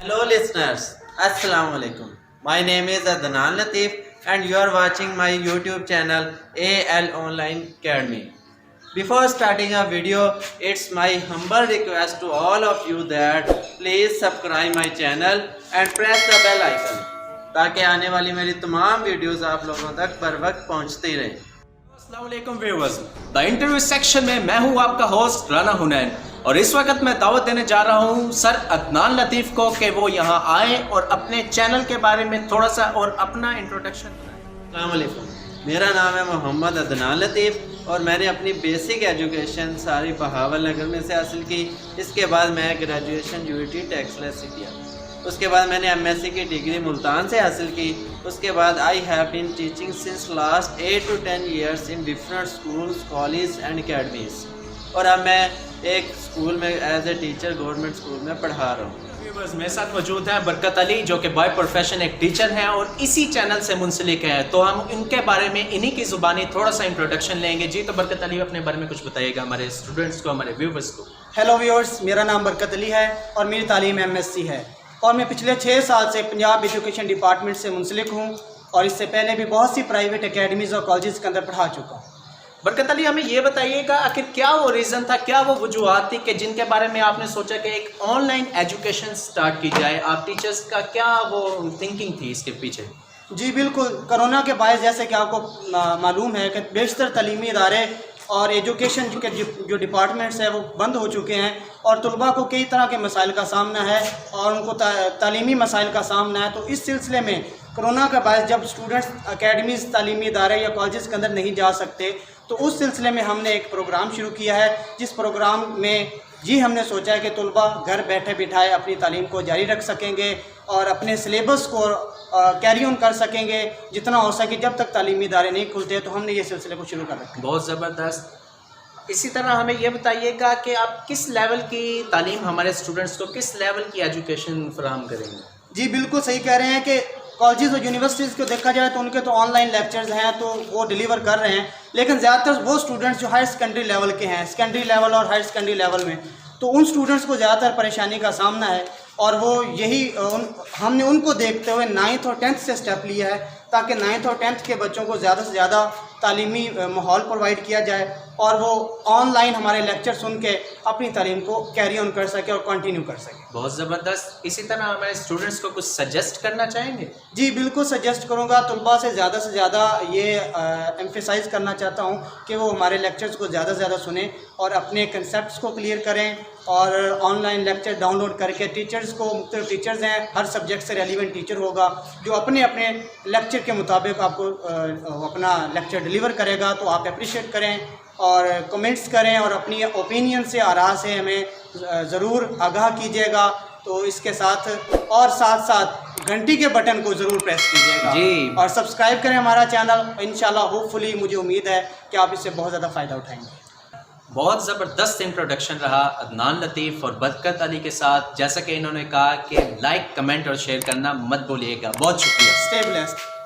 Hello listeners, Assalamu alaikum. My name is Adnanlatif and you are watching my YouTube channel ALOnlineAcademy. Before starting a video, it's my humble request to all of you that please subscribe my channel and press the bell icon تاکہ آنے والی میری تمام videos آپ لوگوں تک بر وقت پہنچتی رہیں. السلام علیکم ویورز، دا انٹرویو سیکشن میں میں ہوں آپ کا ہوسٹ رانا حنین اور اس وقت میں دعوت دینے جا رہا ہوں سر عدنان لطیف کو کہ وہ یہاں آئیں اور اپنے چینل کے بارے میں تھوڑا سا اور اپنا انٹروڈکشن کریں. السلام علیکم، میرا نام ہے محمد عدنان لطیف اور میں نے اپنی بیسک ایجوکیشن ساری بہاول نگر میں سے حاصل کی. اس کے بعد میں گریجویشن UET ٹیکسلس سے کیا. اس کے بعد میں نے MSc کی ڈگری ملتان سے حاصل کی. اس کے بعد I have been teaching since last 8 to 10 years in different schools, college and academies. اور اب میں ایک اسکول میں as a teacher government school میں پڑھا رہا ہوں. ویورز میرے ساتھ موجود ہیں برکت علی جو کہ بائی پروفیشن ایک ٹیچر ہیں اور اسی چینل سے منسلک ہیں، تو ہم ان کے بارے میں انہی کی زبانی تھوڑا سا انٹروڈکشن لیں گے. جی تو برکت علی اپنے بارے میں کچھ بتائیے گا ہمارے اسٹوڈنٹس کو، ہمارے ویورز کو. ہیلو ویورز، میرا نام برکت علی ہے اور میری تعلیم MSc ہے اور میں پچھلے 6 سال سے پنجاب ایجوکیشن ڈپارٹمنٹ سے منسلک ہوں اور اس سے پہلے بھی بہت سی پرائیویٹ اکیڈمیز اور کالجز کے اندر پڑھا چکا ہوں. برکت علی ہمیں یہ بتائیے گا آخر کیا وہ ریزن تھا، کیا وہ وجوہات تھی کہ جن کے بارے میں آپ نے سوچا کہ ایک آن لائن ایجوکیشن سٹارٹ کی جائے؟ آپ ٹیچرز کا کیا وہ تھنکنگ تھی اس کے پیچھے؟ جی بالکل، کرونا کے باعث جیسے کہ آپ کو معلوم ہے کہ بیشتر تعلیمی ادارے اور ایجوکیشن کے جو ڈپارٹمنٹس ہیں وہ بند ہو چکے ہیں اور طلباء کو کئی طرح کے مسائل کا سامنا ہے اور ان کو تعلیمی مسائل کا سامنا ہے. تو اس سلسلے میں کرونا کے باعث جب اسٹوڈنٹس اکیڈمیز، تعلیمی ادارے یا کالجز کے اندر نہیں جا سکتے تو اس سلسلے میں ہم نے ایک پروگرام شروع کیا ہے، جس پروگرام میں ہم نے سوچا ہے کہ طلباء گھر بیٹھے بٹھائے اپنی تعلیم کو جاری رکھ سکیں گے اور اپنے سلیبس کو کیری آن کر سکیں گے جتنا ہو سکے. جب تک تعلیمی ادارے نہیں کھلتے تو ہم نے یہ سلسلے کو شروع کر رکھا. بہت زبردست. اسی طرح ہمیں یہ بتائیے گا کہ آپ کس لیول کی تعلیم ہمارے اسٹوڈنٹس کو، کس لیول کی ایجوکیشن فراہم کریں گے؟ جی بالکل صحیح کہہ رہے ہیں کہ کالجز اور یونیورسٹیز کو دیکھا جائے تو ان کے تو آن لائن لیکچرز ہیں تو وہ ڈیلیور کر رہے ہیں، لیکن زیادہ تر وہ اسٹوڈنٹس جو ہائر سیکنڈری لیول کے ہیں، سیکنڈری لیول اور ہائر سیکنڈری لیول میں، تو ان اسٹوڈنٹس کو زیادہ تر پریشانی کا سامنا ہے اور وہ یہی ہم نے ان کو دیکھتے ہوئے 9th اور 10th سے سٹیپ لیا ہے تاکہ 9th اور 10th کے بچوں کو زیادہ سے زیادہ تعلیمی ماحول پرووائڈ کیا جائے اور وہ آن لائن ہمارے لیکچر سن کے اپنی تعلیم کو کیری آن کر سکے اور کنٹینیو کر سکے. بہت زبردست. اسی طرح ہمارے اسٹوڈنٹس کو کچھ سجیسٹ کرنا چاہیں گے؟ جی بالکل سجیسٹ کروں گا. طلباء سے زیادہ یہ ایمفیسائز کرنا چاہتا ہوں کہ وہ ہمارے لیکچرز کو زیادہ سے زیادہ سنیں اور اپنے کنسیپٹس کو کلیئر کریں اور online lecture download کر کے ٹیچرز کو، مختلف ٹیچرز ہیں، ہر سبجیکٹ سے ریلیونٹ ٹیچر ہوگا جو اپنے لیکچر کے مطابق آپ کو اپنا لیکچر ڈیلیور کرے گا. تو آپ اپریشیٹ کریں اور کمنٹس کریں اور اپنی اوپینین سے، آراء سے ہمیں ضرور آگاہ کیجیے گا. تو اس کے ساتھ ساتھ گھنٹی کے بٹن کو ضرور پریس کیجیے گا جی اور سبسکرائب کریں ہمارا چینل. انشاءاللہ ہوپ فلی مجھے امید ہے کہ آپ اس سے بہت زیادہ فائدہ اٹھائیں گے. بہت زبردست انٹروڈکشن رہا عدنان لطیف اور برکت علی کے ساتھ. جیسا کہ انہوں نے کہا کہ لائک، کمنٹ اور شیئر کرنا مت بھولیے گا. بہت شکریہ. Stay blessed.